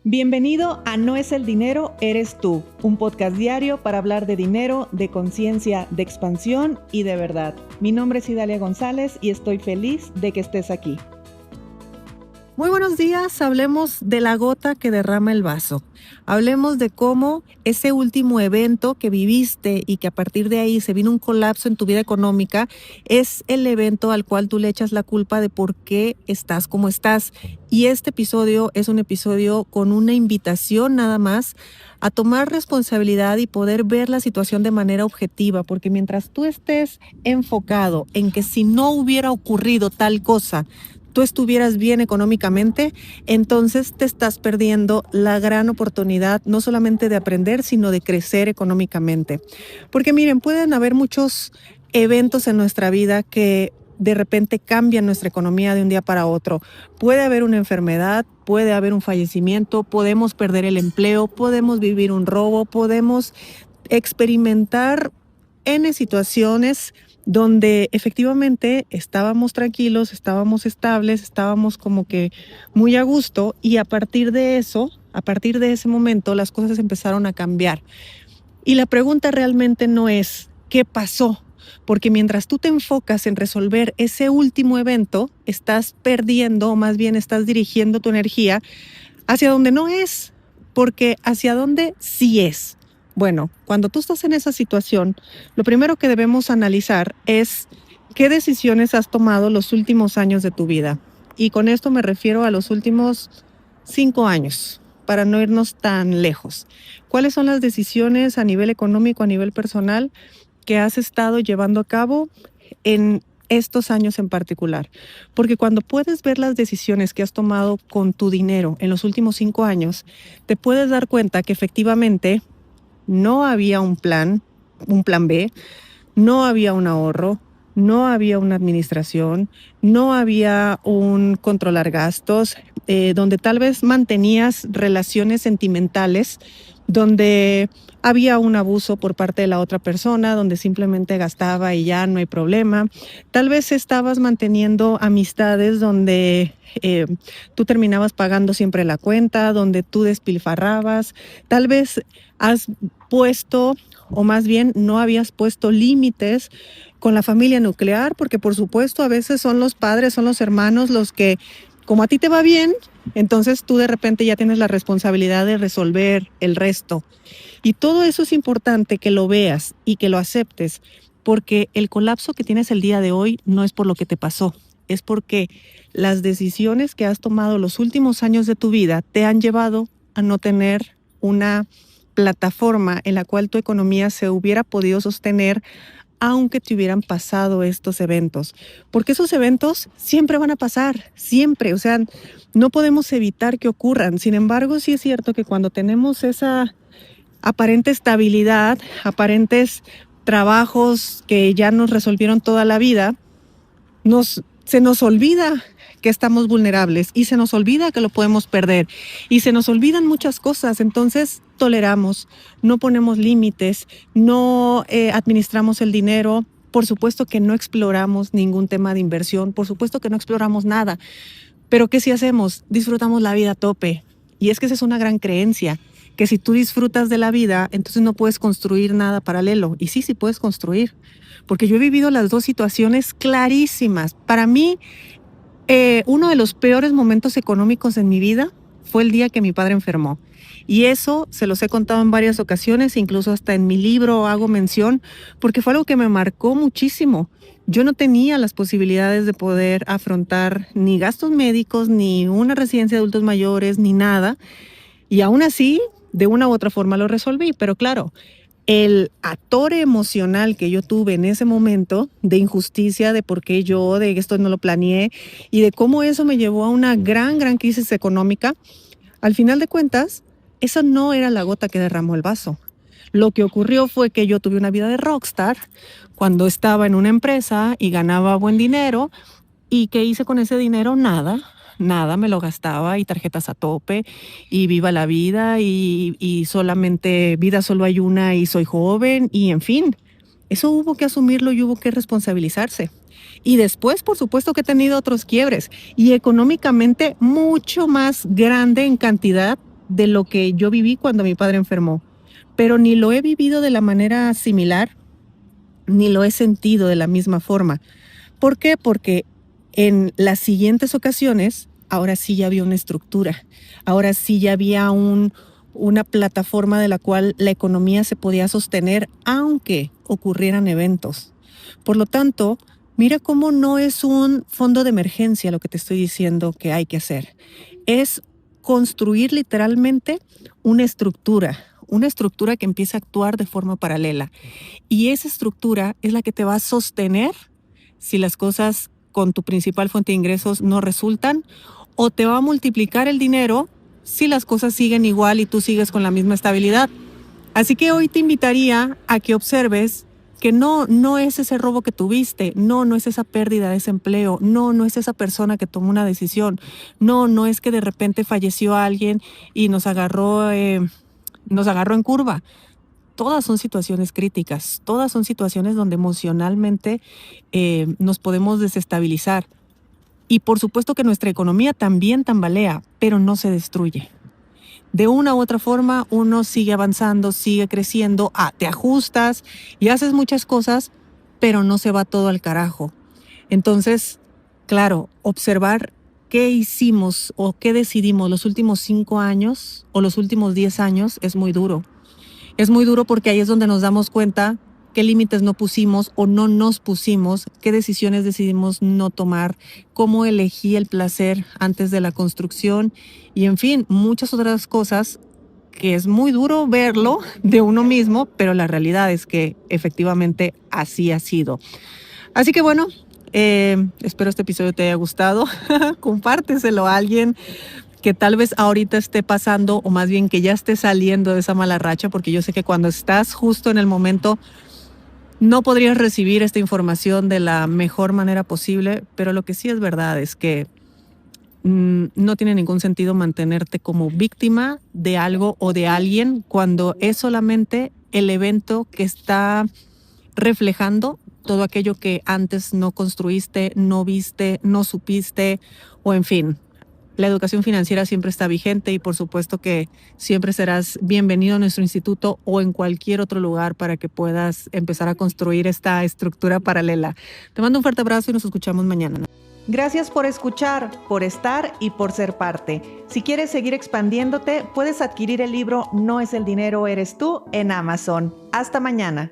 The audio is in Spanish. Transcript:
Bienvenido a No es el dinero, eres tú, un podcast diario para hablar de dinero, de conciencia, de expansión y de verdad. Mi nombre es Idalia González y estoy feliz de que estés aquí. Muy buenos días, hablemos de la gota que derrama el vaso. Hablemos de cómo ese último evento que viviste y que a partir de ahí se vino un colapso en tu vida económica es el evento al cual tú le echas la culpa de por qué estás como estás. Y este episodio es un episodio con una invitación nada más a tomar responsabilidad y poder ver la situación de manera objetiva, porque mientras tú estés enfocado en que si no hubiera ocurrido tal cosa, tú estuvieras bien económicamente, entonces te estás perdiendo la gran oportunidad no solamente de aprender, sino de crecer económicamente. Porque miren, pueden haber muchos eventos en nuestra vida que de repente cambian nuestra economía de un día para otro. Puede haber una enfermedad, puede haber un fallecimiento, podemos perder el empleo, podemos vivir un robo, podemos experimentar N situaciones donde efectivamente estábamos tranquilos, estábamos estables, estábamos como que muy a gusto y a partir de eso, a partir de ese momento las cosas empezaron a cambiar. Y la pregunta realmente no es ¿qué pasó? Porque mientras tú te enfocas en resolver ese último evento, estás perdiendo o más bien estás dirigiendo tu energía hacia donde no es, porque hacia donde sí es. Bueno, cuando tú estás en esa situación, lo primero que debemos analizar es qué decisiones has tomado los últimos años de tu vida. Y con esto me refiero a los últimos 5 años, para no irnos tan lejos. ¿Cuáles son las decisiones a nivel económico, a nivel personal, que has estado llevando a cabo en estos años en particular? Porque cuando puedes ver las decisiones que has tomado con tu dinero en los últimos 5 años, te puedes dar cuenta que efectivamente no había un plan B, no había un ahorro, no había una administración, no había un controlar gastos, donde tal vez mantenías relaciones sentimentales, donde había un abuso por parte de la otra persona, donde simplemente gastaba y ya no hay problema. Tal vez estabas manteniendo amistades donde tú terminabas pagando siempre la cuenta, donde tú despilfarrabas. Tal vez has puesto, o más bien no habías puesto límites con la familia nuclear, porque por supuesto a veces son los padres, son los hermanos los que, como a ti te va bien, entonces tú de repente ya tienes la responsabilidad de resolver el resto. Y todo eso es importante que lo veas y que lo aceptes, porque el colapso que tienes el día de hoy no es por lo que te pasó, es porque las decisiones que has tomado los últimos años de tu vida te han llevado a no tener una plataforma en la cual tu economía se hubiera podido sostener aunque te hubieran pasado estos eventos. Porque esos eventos siempre van a pasar, siempre. O sea, no podemos evitar que ocurran. Sin embargo, sí es cierto que cuando tenemos esa aparente estabilidad, aparentes trabajos que ya nos resolvieron toda la vida, se nos olvida que estamos vulnerables y se nos olvida que lo podemos perder y se nos olvidan muchas cosas. Entonces toleramos, no ponemos límites, no administramos el dinero. Por supuesto que no exploramos ningún tema de inversión, por supuesto que no exploramos nada. Pero ¿qué sí hacemos? Disfrutamos la vida a tope. Y es que esa es una gran creencia, que si tú disfrutas de la vida, entonces no puedes construir nada paralelo. Y sí puedes construir. Porque yo he vivido las dos situaciones clarísimas. Para mí, uno de los peores momentos económicos en mi vida fue el día que mi padre enfermó. Y eso se los he contado en varias ocasiones, incluso hasta en mi libro hago mención, porque fue algo que me marcó muchísimo. Yo no tenía las posibilidades de poder afrontar ni gastos médicos, ni una residencia de adultos mayores, ni nada. Y aún así, de una u otra forma lo resolví. Pero claro, el atore emocional que yo tuve en ese momento de injusticia, de por qué yo, de esto no lo planeé y de cómo eso me llevó a una gran crisis económica, al final de cuentas, esa no era la gota que derramó el vaso. Lo que ocurrió fue que yo tuve una vida de rockstar cuando estaba en una empresa y ganaba buen dinero. ¿Y qué hice con ese dinero? Nada, me lo gastaba y tarjetas a tope y viva la vida y solamente vida solo hay una y soy joven y en fin, eso hubo que asumirlo y hubo que responsabilizarse. Y después, por supuesto que he tenido otros quiebres y económicamente mucho más grande en cantidad de lo que yo viví cuando mi padre enfermó, pero ni lo he vivido de la manera similar, ni lo he sentido de la misma forma. ¿Por qué? Porque en las siguientes ocasiones, ahora sí ya había una estructura, ahora sí ya había una plataforma de la cual la economía se podía sostener aunque ocurrieran eventos. Por lo tanto, mira cómo no es un fondo de emergencia lo que te estoy diciendo que hay que hacer. Es construir literalmente una estructura que empiece a actuar de forma paralela. Y esa estructura es la que te va a sostener si las cosas con tu principal fuente de ingresos no resultan, o te va a multiplicar el dinero si las cosas siguen igual y tú sigues con la misma estabilidad. Así que hoy te invitaría a que observes que no es ese robo que tuviste, no es esa pérdida de ese empleo, no es esa persona que tomó una decisión, no es que de repente falleció alguien y nos agarró en curva. Todas son situaciones críticas, todas son situaciones donde emocionalmente nos podemos desestabilizar. Y por supuesto que nuestra economía también tambalea, pero no se destruye. De una u otra forma, uno sigue avanzando, sigue creciendo, te ajustas y haces muchas cosas, pero no se va todo al carajo. Entonces, claro, observar qué hicimos o qué decidimos los últimos 5 años o los últimos 10 años es muy duro. Es muy duro porque ahí es donde nos damos cuenta qué límites no pusimos o no nos pusimos, qué decisiones decidimos no tomar, cómo elegí el placer antes de la construcción y en fin, muchas otras cosas que es muy duro verlo de uno mismo, pero la realidad es que efectivamente así ha sido. Así que bueno, espero este episodio te haya gustado. Compárteselo a alguien que tal vez ahorita esté pasando o más bien que ya esté saliendo de esa mala racha, porque yo sé que cuando estás justo en el momento no podrías recibir esta información de la mejor manera posible, pero lo que sí es verdad es que no tiene ningún sentido mantenerte como víctima de algo o de alguien cuando es solamente el evento que está reflejando todo aquello que antes no construiste, no viste, no supiste o en fin. La educación financiera siempre está vigente y por supuesto que siempre serás bienvenido a nuestro instituto o en cualquier otro lugar para que puedas empezar a construir esta estructura paralela. Te mando un fuerte abrazo y nos escuchamos mañana. Gracias por escuchar, por estar y por ser parte. Si quieres seguir expandiéndote, puedes adquirir el libro No es el dinero, eres tú en Amazon. Hasta mañana.